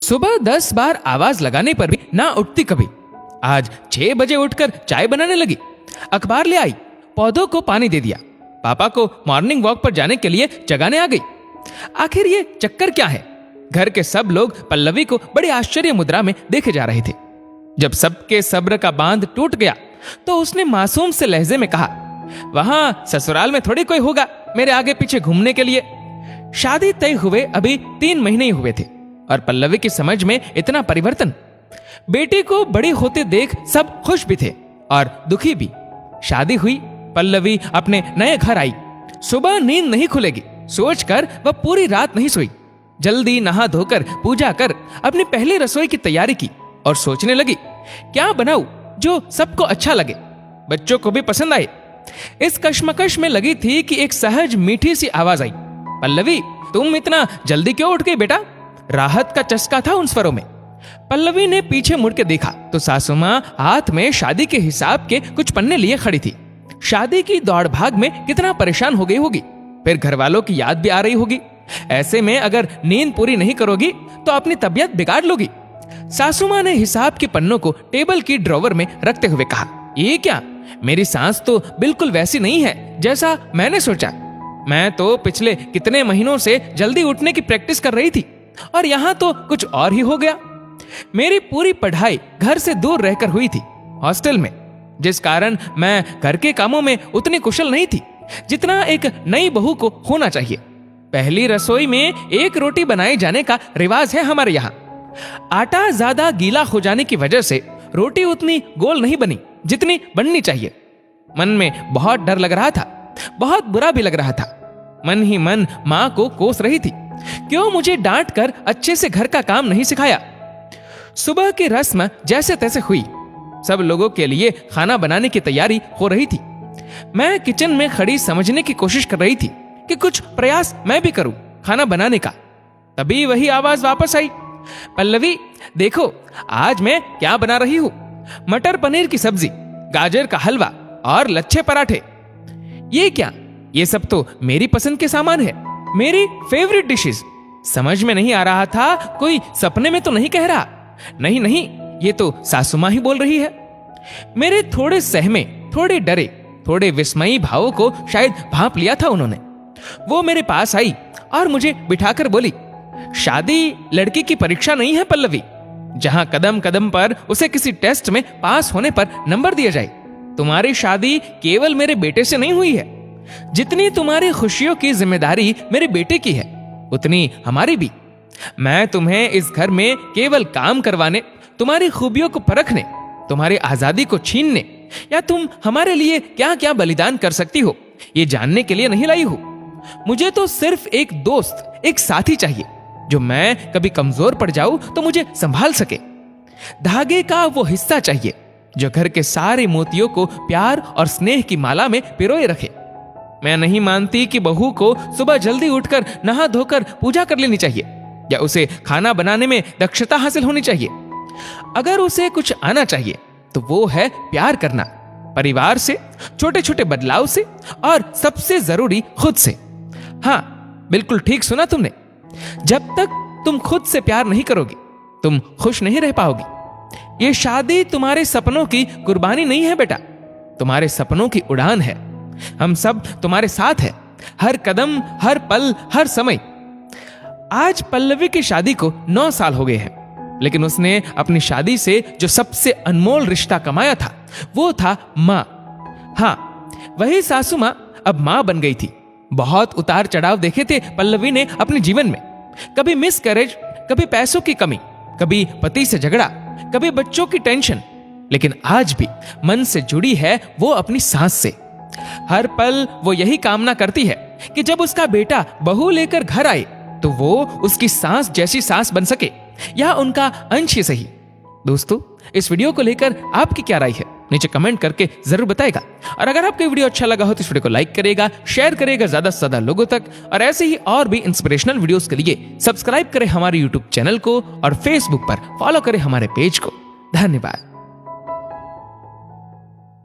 सुबह 10 बार आवाज लगाने पर भी ना उठती कभी। आज 6 बजे उठकर चाय बनाने लगी, अखबार ले आई, पौधों को पानी दे दिया, पापा को मॉर्निंग वॉक पर जाने के लिए जगाने आ गई। आखिर ये चक्कर क्या है? घर के सब लोग पल्लवी को बड़ी आश्चर्य मुद्रा में देखे जा रहे थे। जब सबके सब्र का बांध टूट गया तो उसने मासूम से लहजे में कहा, वहां ससुराल में थोड़ी कोई होगा मेरे आगे पीछे घूमने के लिए। शादी तय हुए अभी 3 महीने ही हुए थे और पल्लवी की समझ में इतना परिवर्तन। बेटी को बड़ी होते देख सब खुश भी थे और दुखी भी। शादी हुई, पल्लवी अपने नए घर आई। सुबह नींद नहीं खुलेगी सोचकर वह पूरी रात नहीं सोई। जल्दी नहा धोकर पूजा कर अपनी पहली रसोई की तैयारी की और सोचने लगी क्या बनाऊं जो सबको अच्छा लगे, बच्चों को भी पसंद आए। इस कश्मकश में लगी थी कि एक सहज मीठी सी आवाज आई, पल्लवी तुम इतना जल्दी क्यों उठ गई बेटा? राहत का चस्का था उन स्वरों में। पल्लवी ने पीछे मुड़ के देखा तो सासू मां हाथ में शादी के हिसाब के कुछ पन्ने लिए खड़ी थी। शादी की दौड़ भाग में कितना परेशान हो गई होगी, फिर घर वालों की याद भी आ रही होगी। ऐसे में अगर नींद पूरी नहीं करोगी तो अपनी तबीयत बिगाड़ लोगी। सासू मां ने हिसाब के पन्नों को टेबल की ड्रॉवर में रखते हुए कहा, ये क्या? मेरी सांस तो बिल्कुल वैसी नहीं है जैसा मैंने सोचा। मैं तो पिछले कितने महीनों से जल्दी उठने की प्रैक्टिस कर रही थी और यहाँ तो कुछ और ही हो गया। मेरी पूरी पढ़ाई घर से दूर रहकर हुई थी, हॉस्टल में, जिस कारण मैं घर के कामों में उतनी कुशल नहीं थी जितना एक नई बहू को होना चाहिए। पहली रसोई में एक रोटी बनाए जाने का रिवाज है हमारे यहाँ। आटा ज्यादा गीला हो जाने की वजह से रोटी उतनी गोल नहीं बनी जितनी बननी चाहिए। मन में बहुत डर लग रहा था, बहुत बुरा भी लग रहा था। मन ही मन माँ को कोस रही थी, क्यों मुझे डांट कर अच्छे से घर का काम नहीं सिखाया। सुबह की रस्म जैसे तैसे हुई। सब लोगों के लिए खाना बनाने की तैयारी हो रही थी। मैं किचन में खड़ी समझने की कोशिश कर रही थी कि कुछ प्रयास मैं भी करूं खाना बनाने का। तभी वही आवाज वापस आई, पल्लवी देखो आज मैं क्या बना रही हूं, मटर पनीर की सब्जी, गाजर का हलवा और लच्छे पराठे। ये क्या? ये सब तो मेरी पसंद के सामान है, मेरी फेवरेट डिशेस। समझ में नहीं आ रहा था कोई सपने में तो नहीं कह रहा। नहीं नहीं, ये तो सासू मां ही बोल रही है। मेरे थोड़े सहमे, थोड़े डरे, थोड़े विस्मयी भावों को शायद भांप लिया था उन्होंने। वो मेरे पास आई और मुझे बिठाकर बोली, शादी लड़की की परीक्षा नहीं है पल्लवी, जहां कदम कदम पर उसे किसी टेस्ट में पास होने पर नंबर दिया जाए। तुम्हारी शादी केवल मेरे बेटे से नहीं हुई है। जितनी तुम्हारी खुशियों की जिम्मेदारी मेरे बेटे की है उतनी हमारी भी। मैं तुम्हें इस घर में केवल काम करवाने, तुम्हारी खूबियों को परखने, तुम्हारी आजादी को छीनने या तुम हमारे लिए क्या क्या बलिदान कर सकती हो ये जानने के लिए नहीं लाई हूं। मुझे तो सिर्फ एक दोस्त, एक साथी चाहिए जो मैं कभी कमजोर पड़ जाऊं तो मुझे संभाल सके। धागे का वो हिस्सा चाहिए जो घर के सारे मोतियों को प्यार और स्नेह की माला में पिरोए रखे। मैं नहीं मानती कि बहू को सुबह जल्दी उठकर नहा धोकर पूजा कर लेनी चाहिए या उसे खाना बनाने में दक्षता हासिल होनी चाहिए। अगर उसे कुछ आना चाहिए तो वो है प्यार करना, परिवार से, छोटे छोटे बदलाव से और सबसे जरूरी खुद से। हाँ, बिल्कुल ठीक सुना तुमने। जब तक तुम खुद से प्यार नहीं करोगी तुम खुश नहीं रह पाओगी। ये शादी तुम्हारे सपनों की कुर्बानी नहीं है बेटा, तुम्हारे सपनों की उड़ान है। हम सब तुम्हारे साथ हैं, हर कदम, हर पल, हर समय। आज पल्लवी की शादी को 9 साल हो गए हैं, लेकिन उसने अपनी शादी से जो सबसे अनमोल रिश्ता कमाया था वो था माँ। हाँ, वही सासू माँ अब माँ बन गई थी। बहुत उतार चढ़ाव देखे थे पल्लवी ने अपने जीवन में। कभी मिसकैरेज, कभी पैसों की कमी, कभी पति से झगड़ा, कभी बच्चों की टेंशन, लेकिन आज भी मन से जुड़ी है वो अपनी सास से। हर पल वो यही कामना करती है कि जब उसका बेटा बहू लेकर घर आए तो वो उसकी सास जैसी सास बन सके, या उनका अंश ही सही। दोस्तों, इस वीडियो को लेकर आपकी क्या राय है नीचे कमेंट करके जरूर बताएगा। और अगर आपको वीडियो अच्छा लगा हो तो इस वीडियो को लाइक करेगा, शेयर करेगा ज्यादा से ज्यादा लोगों तक। और ऐसे ही और भी इंस्पिरेशनल वीडियोस के लिए सब्सक्राइब करें हमारे यूट्यूब चैनल को और फेसबुक पर फॉलो करें हमारे पेज को। धन्यवाद।